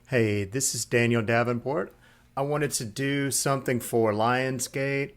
Hey, this is Daniel Davenport. I wanted to do something for Lionsgate.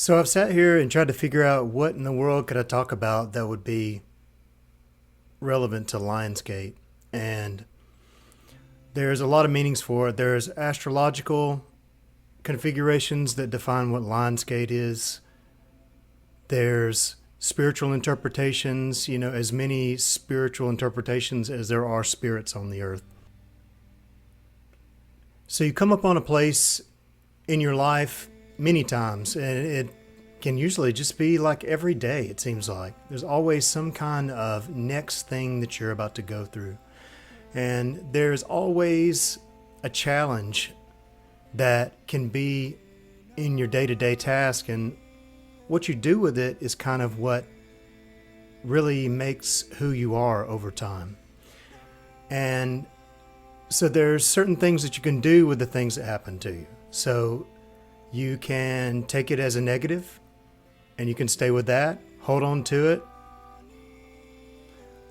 So I've sat here and tried to figure out what in the world could I talk about that would be relevant to Lionsgate. And there's a lot of meanings for it. There's astrological configurations that define what Lionsgate is. There's spiritual interpretations, as many spiritual interpretations as there are spirits on the earth. So you come upon a place in your life many times, and it can usually just be like every day, it seems like. There's always some kind of next thing that you're about to go through. And there's always a challenge that can be in your day-to-day task, and what you do with it is kind of what really makes who you are over time. And so there's certain things that you can do with the things that happen to you. So you can take it as a negative, and you can stay with that, hold on to it.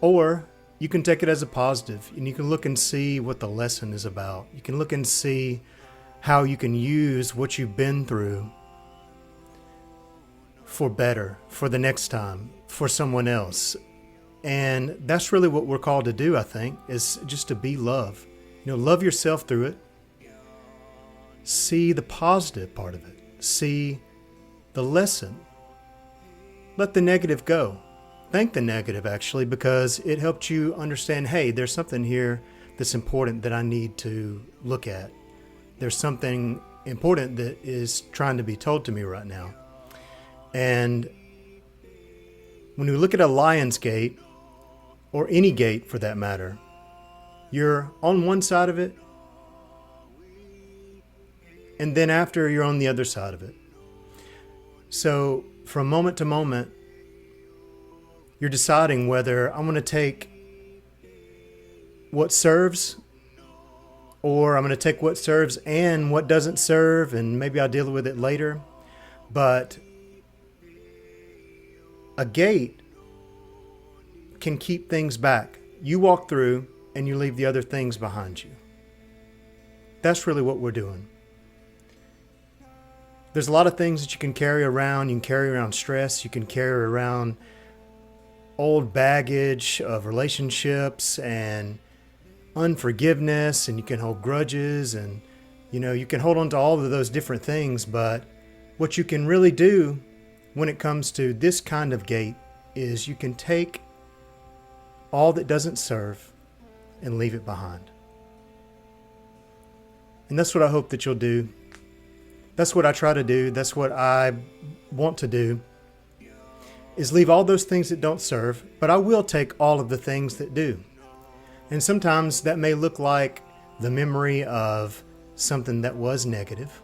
Or you can take it as a positive, and you can look and see what the lesson is about. You can look and see how you can use what you've been through for better, for the next time, for someone else. And that's really what we're called to do, I think, is just to be love. Love yourself through it. See the positive part of it. See the lesson. Let the negative go. Thank the negative, actually, because it helped you understand, hey, there's something here that's important that I need to look at. There's something important that is trying to be told to me right now. And when we look at a lion's gate, or any gate for that matter, you're on one side of it, and then after you're on the other side of it. So from moment to moment, you're deciding whether I'm going to take what serves, or I'm going to take what serves and what doesn't serve, and maybe I'll deal with it later. But a gate can keep things back. You walk through and you leave the other things behind you. That's really what we're doing. There's a lot of things that you can carry around. You can carry around stress. You can carry around old baggage of relationships and unforgiveness, and you can hold grudges, and you can hold on to all of those different things. But what you can really do when it comes to this kind of gate is you can take all that doesn't serve and leave it behind. And that's what I hope that you'll do. That's what I try to do. That's what I want to do, is leave all those things that don't serve, but I will take all of the things that do. And sometimes that may look like the memory of something that was negative.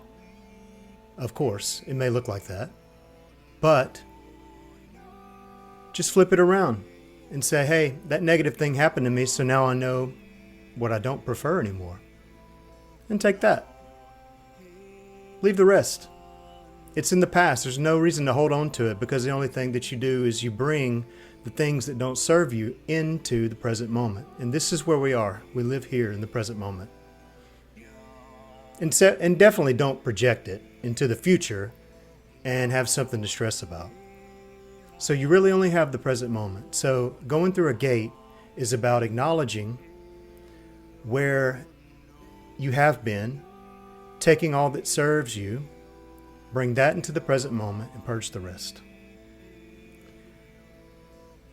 Of course, it may look like that. But just flip it around and say, hey, that negative thing happened to me, so now I know what I don't prefer anymore. And take that. Leave the rest. It's in the past. There's no reason to hold on to it, because the only thing that you do is you bring the things that don't serve you into the present moment. And this is where we are. We live here in the present moment. And definitely don't project it into the future and have something to stress about. So you really only have the present moment. So going through a gate is about acknowledging where you have been, taking all that serves you, bring that into the present moment, and purge the rest.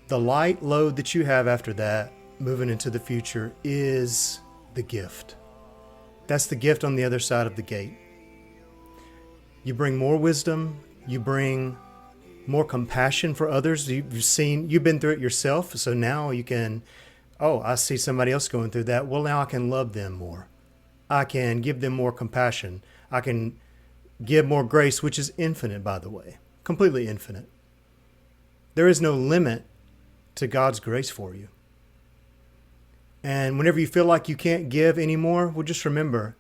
The light load that you have after that, moving into the future, is the gift. That's the gift on the other side of the gate. You bring more wisdom. You bring more compassion for others. You've been through it yourself, so now you can, I see somebody else going through that. Well, now I can love them more. I can give them more compassion. I can give more grace, which is infinite, by the way, completely infinite. There is no limit to God's grace for you. And whenever you feel like you can't give anymore, well, just remember,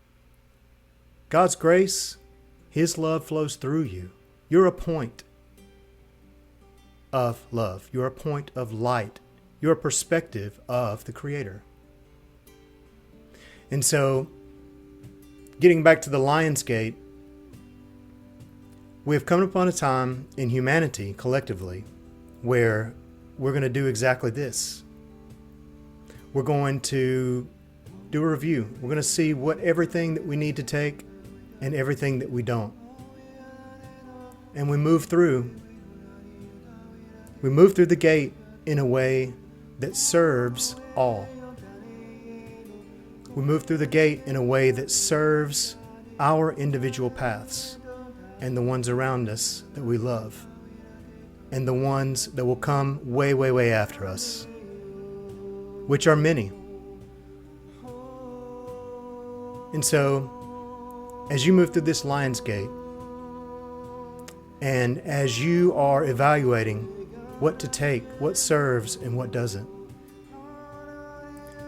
God's grace, His love flows through you. You're a point of love. You're a point of light. You're a perspective of the Creator. And so, getting back to the Lion's Gate, we have come upon a time in humanity, collectively, where we're going to do exactly this. We're going to do a review. We're going to see what everything that we need to take and everything that we don't. And we move through We move through the gate in a way that serves all. We move through the gate in a way that serves our individual paths and the ones around us that we love and the ones that will come way, way, way after us, which are many. And so, as you move through this Lion's Gate, and as you are evaluating what to take, what serves and what doesn't,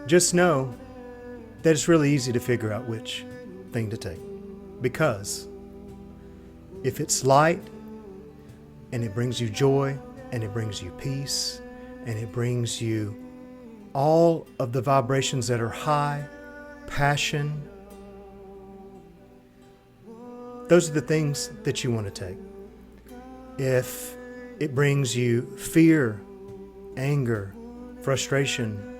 just know that it's really easy to figure out which thing to take. Because if it's light and it brings you joy and it brings you peace and it brings you all of the vibrations that are high, passion, those are the things that you want to take. If it brings you fear, anger, frustration,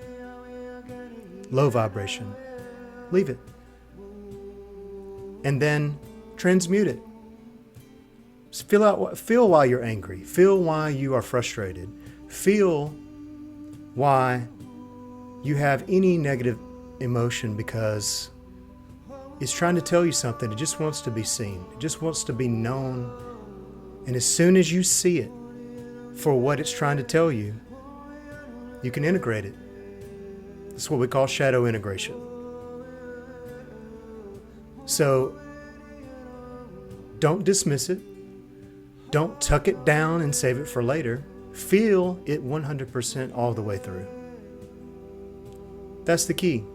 low vibration, leave it. And then transmute it. Feel why you're angry. Feel why you are frustrated. Feel why you have any negative emotion, because it's trying to tell you something. It just wants to be seen. It just wants to be known. And as soon as you see it for what it's trying to tell you, you can integrate it. That's what we call shadow integration. So don't dismiss it. Don't tuck it down and save it for later. Feel it 100% all the way through. That's the key.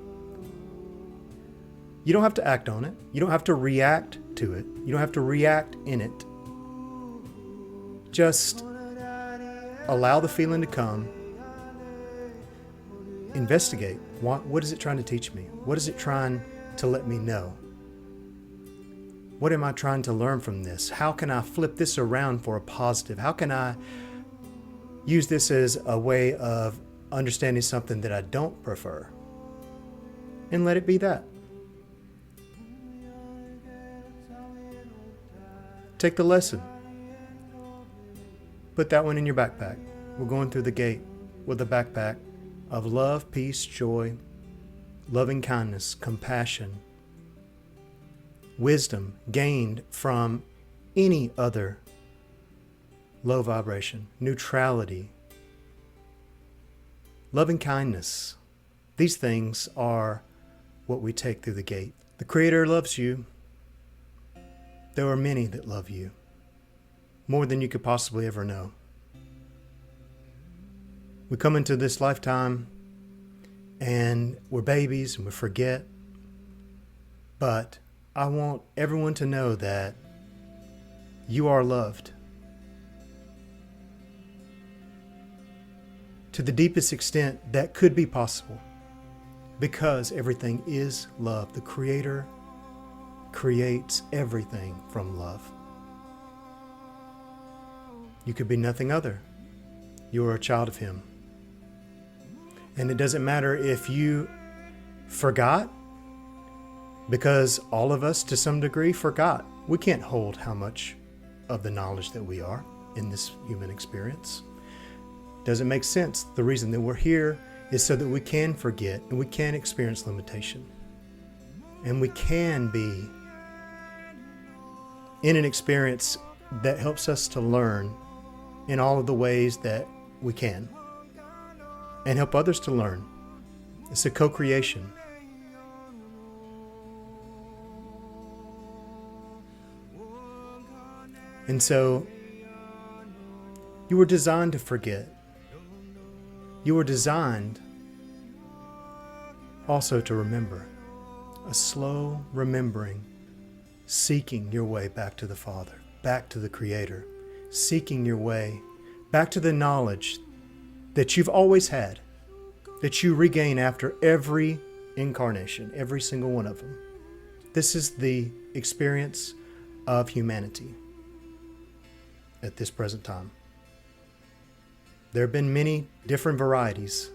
You don't have to act on it. You don't have to react to it. You don't have to react in it. Just allow the feeling to come. Investigate. What is it trying to teach me? What is it trying to let me know? What am I trying to learn from this? How can I flip this around for a positive? How can I use this as a way of understanding something that I don't prefer? And let it be that. Take the lesson. Put that one in your backpack. We're going through the gate with a backpack of love, peace, joy, loving kindness, compassion, wisdom gained from any other low vibration, neutrality, loving kindness. These things are what we take through the gate. The Creator loves you. There are many that love you, more than you could possibly ever know. We come into this lifetime and we're babies and we forget, but I want everyone to know that you are loved. To the deepest extent that could be possible, because everything is love. The Creator creates everything from love. You could be nothing other. You are a child of Him. And it doesn't matter if you forgot, because all of us to some degree forgot. We can't hold how much of the knowledge that we are in this human experience. Doesn't make sense. The reason that we're here is so that we can forget and we can experience limitation. And we can be in an experience that helps us to learn in all of the ways that we can and help others to learn. It's a co-creation. And so you were designed to forget. You were designed also to remember. A slow remembering, seeking your way back to the Father, back to the Creator, seeking your way back to the knowledge that you've always had, that you regain after every incarnation, every single one of them. This is the experience of humanity at this present time. There have been many different varieties.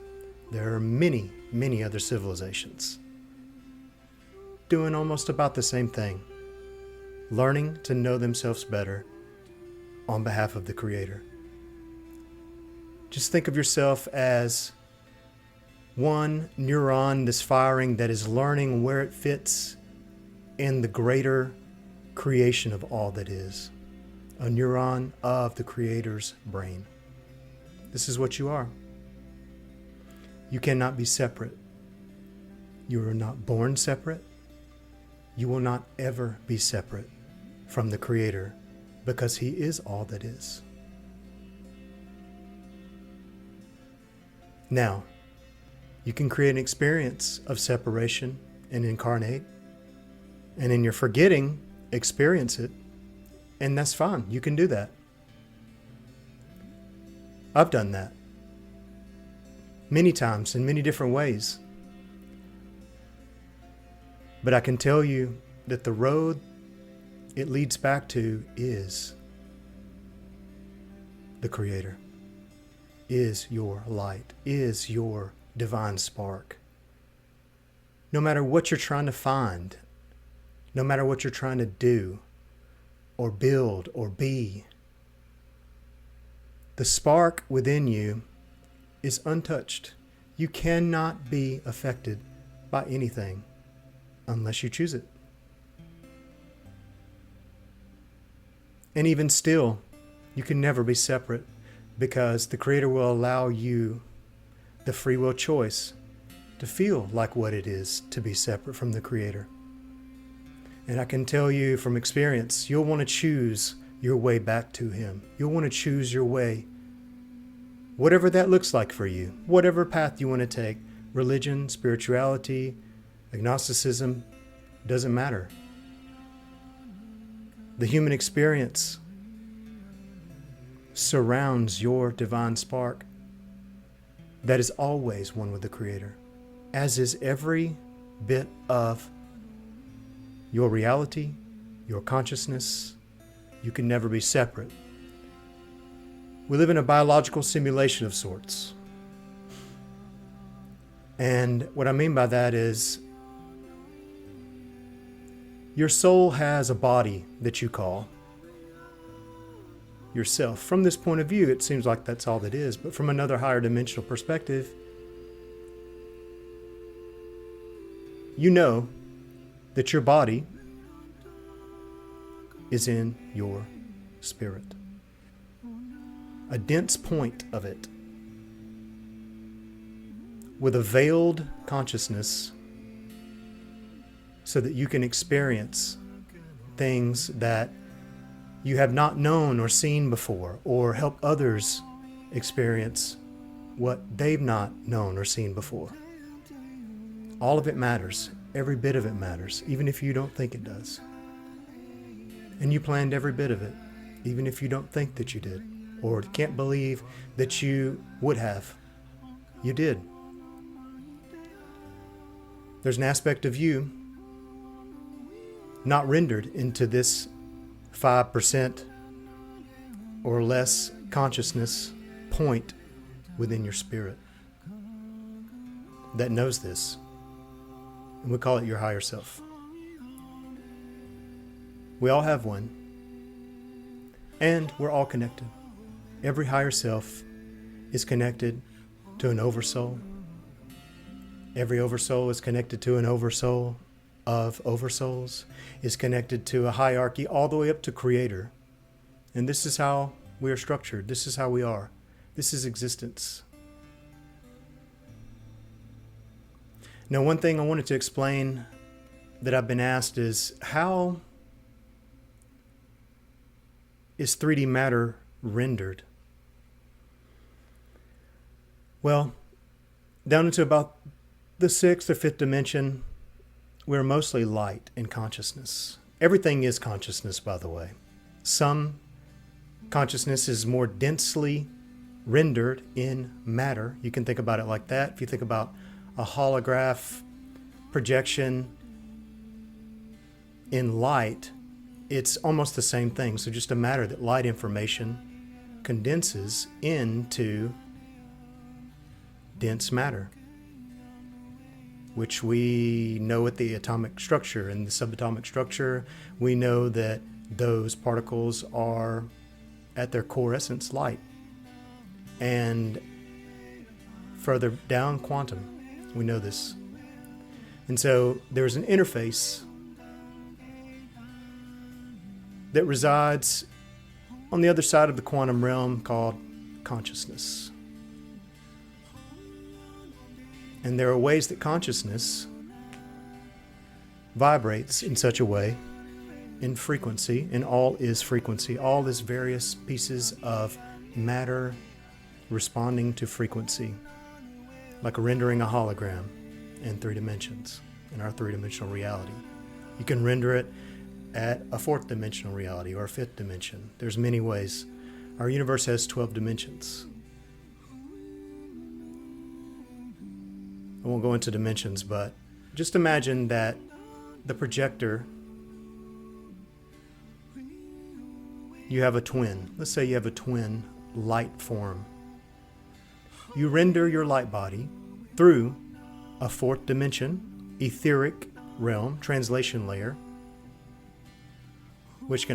There are many, many other civilizations doing almost about the same thing, learning to know themselves better on behalf of the Creator. Just think of yourself as one neuron that's firing, that is learning where it fits in the greater creation of all that is. A neuron of the Creator's brain. This is what you are. You cannot be separate. You are not born separate. You will not ever be separate from the Creator, because He is all that is. Now, you can create an experience of separation and incarnate, and in your forgetting, experience it, and that's fine. You can do that. I've done that many times in many different ways. But I can tell you that the road it leads back to is the Creator, is your light, is your divine spark. No matter what you're trying to find, no matter what you're trying to do or build or be, the spark within you is untouched. You cannot be affected by anything unless you choose it. And even still, you can never be separate, because the Creator will allow you the free will choice to feel like what it is to be separate from the Creator. And I can tell you from experience, you'll want to choose your way back to Him. You'll want to choose your way, whatever that looks like for you, whatever path you want to take. Religion, spirituality, agnosticism, doesn't matter. The human experience surrounds your divine spark that is always one with the Creator, as is every bit of your reality, your consciousness. You can never be separate. We live in a biological simulation of sorts. And what I mean by that is, your soul has a body that you call yourself. From this point of view, it seems like that's all that is, but from another higher dimensional perspective, you know that your body is in your spirit. A dense point of it, with a veiled consciousness, so that you can experience things that you have not known or seen before, or help others experience what they've not known or seen before. All of it matters. Every bit of it matters, even if you don't think it does. And you planned every bit of it, even if you don't think that you did, or can't believe that you would have. You did. There's an aspect of you not rendered into this 5% or less consciousness point within your spirit that knows this. And we call it your higher self. We all have one. And we're all connected. Every higher self is connected to an oversoul. Every oversoul is connected to an oversoul of oversouls, is connected to a hierarchy all the way up to Creator. And this is how we are structured. This is how we are. This is existence. Now, one thing I wanted to explain that I've been asked is, how is 3D matter rendered? Well, down into about the 6th or 5th dimension, we're mostly light in consciousness. Everything is consciousness, by the way. Some consciousness is more densely rendered in matter. You can think about it like that. If you think about a holograph projection in light, it's almost the same thing. So just a matter that light information condenses into dense matter, which we know at the atomic structure and the subatomic structure. We know that those particles are at their core essence light. and further down, quantum. We know this. And so there's an interface that resides on the other side of the quantum realm called consciousness. And there are ways that consciousness vibrates in such a way, in frequency, and all is frequency. All is various pieces of matter responding to frequency, like rendering a hologram in 3 dimensions, in our 3-dimensional reality. You can render it at a 4th dimensional reality or a 5th dimension. There's many ways. Our universe has 12 dimensions. I won't go into dimensions, but just imagine that the projector, you have a twin. Let's say you have a twin light form. You render your light body through a 4th dimension, etheric realm, translation layer, which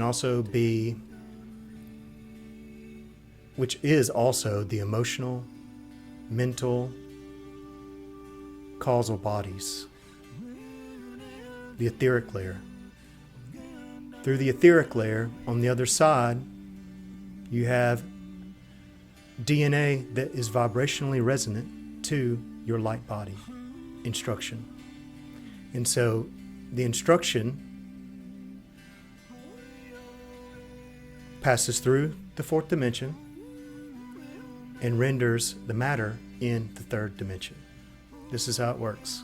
is also the emotional, mental, causal bodies. The etheric layer. Through the etheric layer, on the other side, you have DNA that is vibrationally resonant to your light body instruction. And so the instruction passes through the 4th dimension and renders the matter in the 3rd dimension. This is how it works.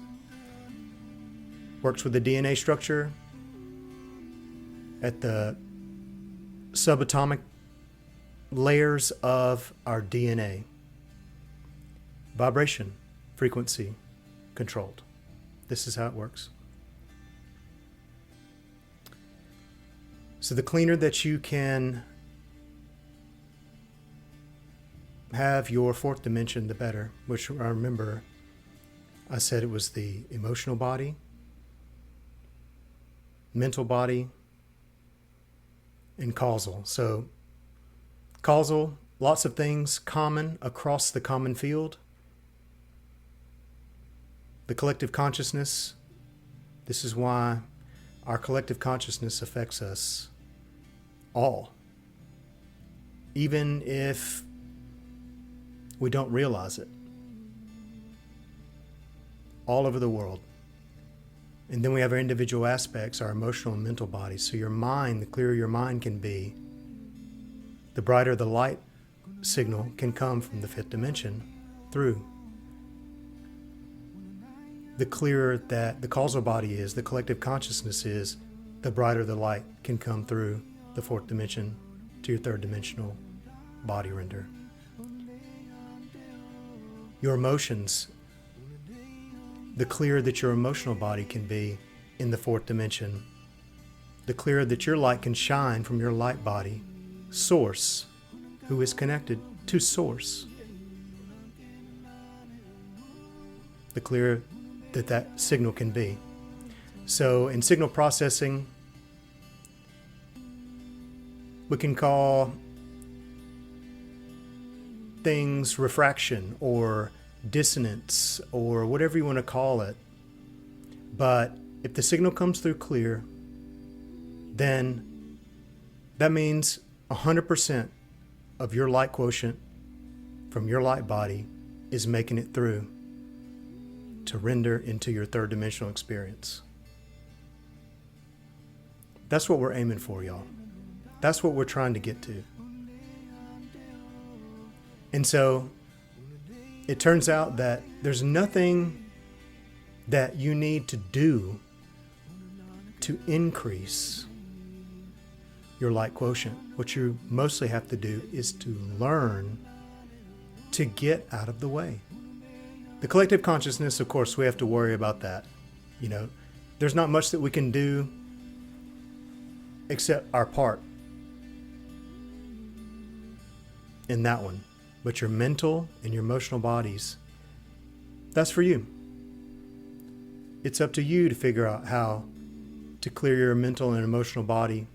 Works with the DNA structure at the subatomic layers of our DNA. Vibration, frequency, controlled. This is how it works. So the cleaner that you can have your 4th dimension, the better, which I remember I said it was the emotional body, mental body, and causal. So causal, lots of things common across the common field. The collective consciousness, this is why our collective consciousness affects us all, even if we don't realize it, all over the world. And then we have our individual aspects, our emotional and mental bodies. So your mind, the clearer your mind can be, the brighter the light signal can come from the 5th dimension through. The clearer that the causal body is, the collective consciousness is, the brighter the light can come through the 4th dimension to your 3rd dimensional body render. Your emotions, the clearer that your emotional body can be in the 4th dimension, the clearer that your light can shine from your light body, source, who is connected to source. The clearer that signal can be. So in signal processing, we can call things refraction or dissonance or whatever you want to call it. But if the signal comes through clear, then that means 100% of your light quotient from your light body is making it through to render into your 3rd dimensional experience. That's what we're aiming for, y'all. That's what we're trying to get to. And so it turns out that there's nothing that you need to do to increase your light quotient. What you mostly have to do is to learn to get out of the way. The collective consciousness, of course, we have to worry about that. You know, there's not much that we can do except our part in that one. But your mental and your emotional bodies, that's for you. It's up to you to figure out how to clear your mental and emotional body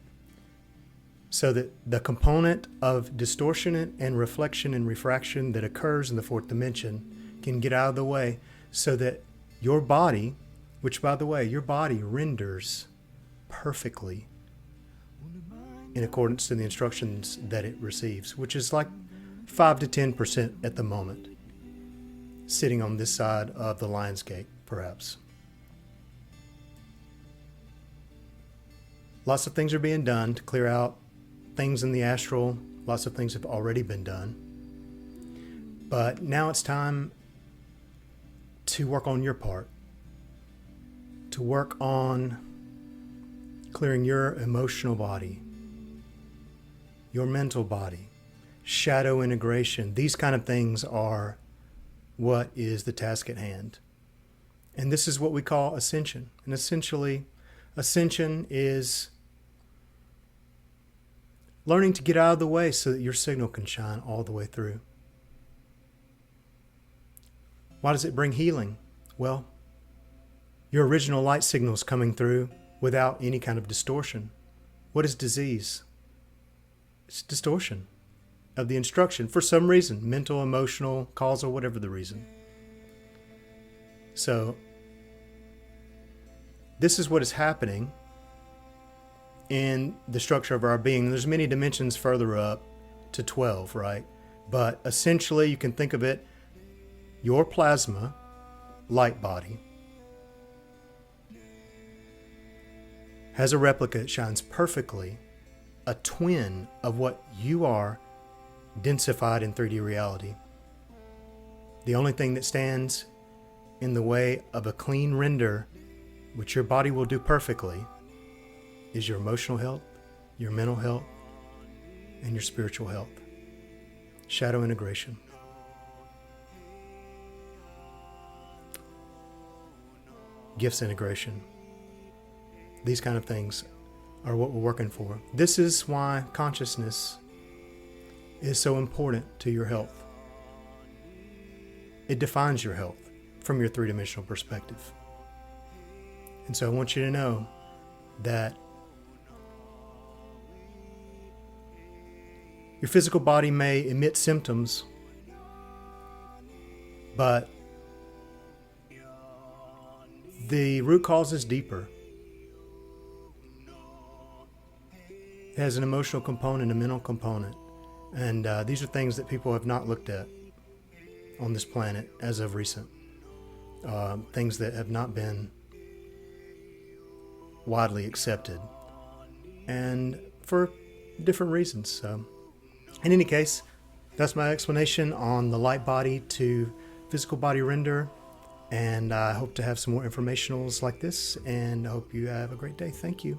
so that the component of distortion and reflection and refraction that occurs in the fourth dimension can get out of the way, so that your body, which by the way, your body renders perfectly in accordance to the instructions that it receives, which is like 5 to 10% at the moment, sitting on this side of the Lion's Gate, perhaps. Lots of things are being done to clear out things in the astral. Lots of things have already been done. But now it's time to work on your part, to work on clearing your emotional body, your mental body, shadow integration. These kind of things are what is the task at hand. And this is what we call ascension. And essentially, ascension is learning to get out of the way so that your signal can shine all the way through. Why does it bring healing? Well, your original light signal is coming through without any kind of distortion. What is disease? It's distortion of the instruction for some reason, mental, emotional, causal, whatever the reason. So, this is what is happening in the structure of our being. There's many dimensions further up to 12, right? But essentially, you can think of it, your plasma light body has a replica that shines perfectly, a twin of what you are, densified in 3D reality. The only thing that stands in the way of a clean render, which your body will do perfectly, is your emotional health, your mental health, and your spiritual health. Shadow integration. Gifts integration. These kind of things are what we're working for. This is why consciousness is so important to your health. It defines your health from your three-dimensional perspective. And so I want you to know that your physical body may emit symptoms, but the root cause is deeper. It has an emotional component, a mental component. And these are things that people have not looked at on this planet as of recent. Things that have not been widely accepted. And for different reasons. So, in any case, that's my explanation on the light body to physical body render. And I hope to have some more informationals like this. And I hope you have a great day. Thank you.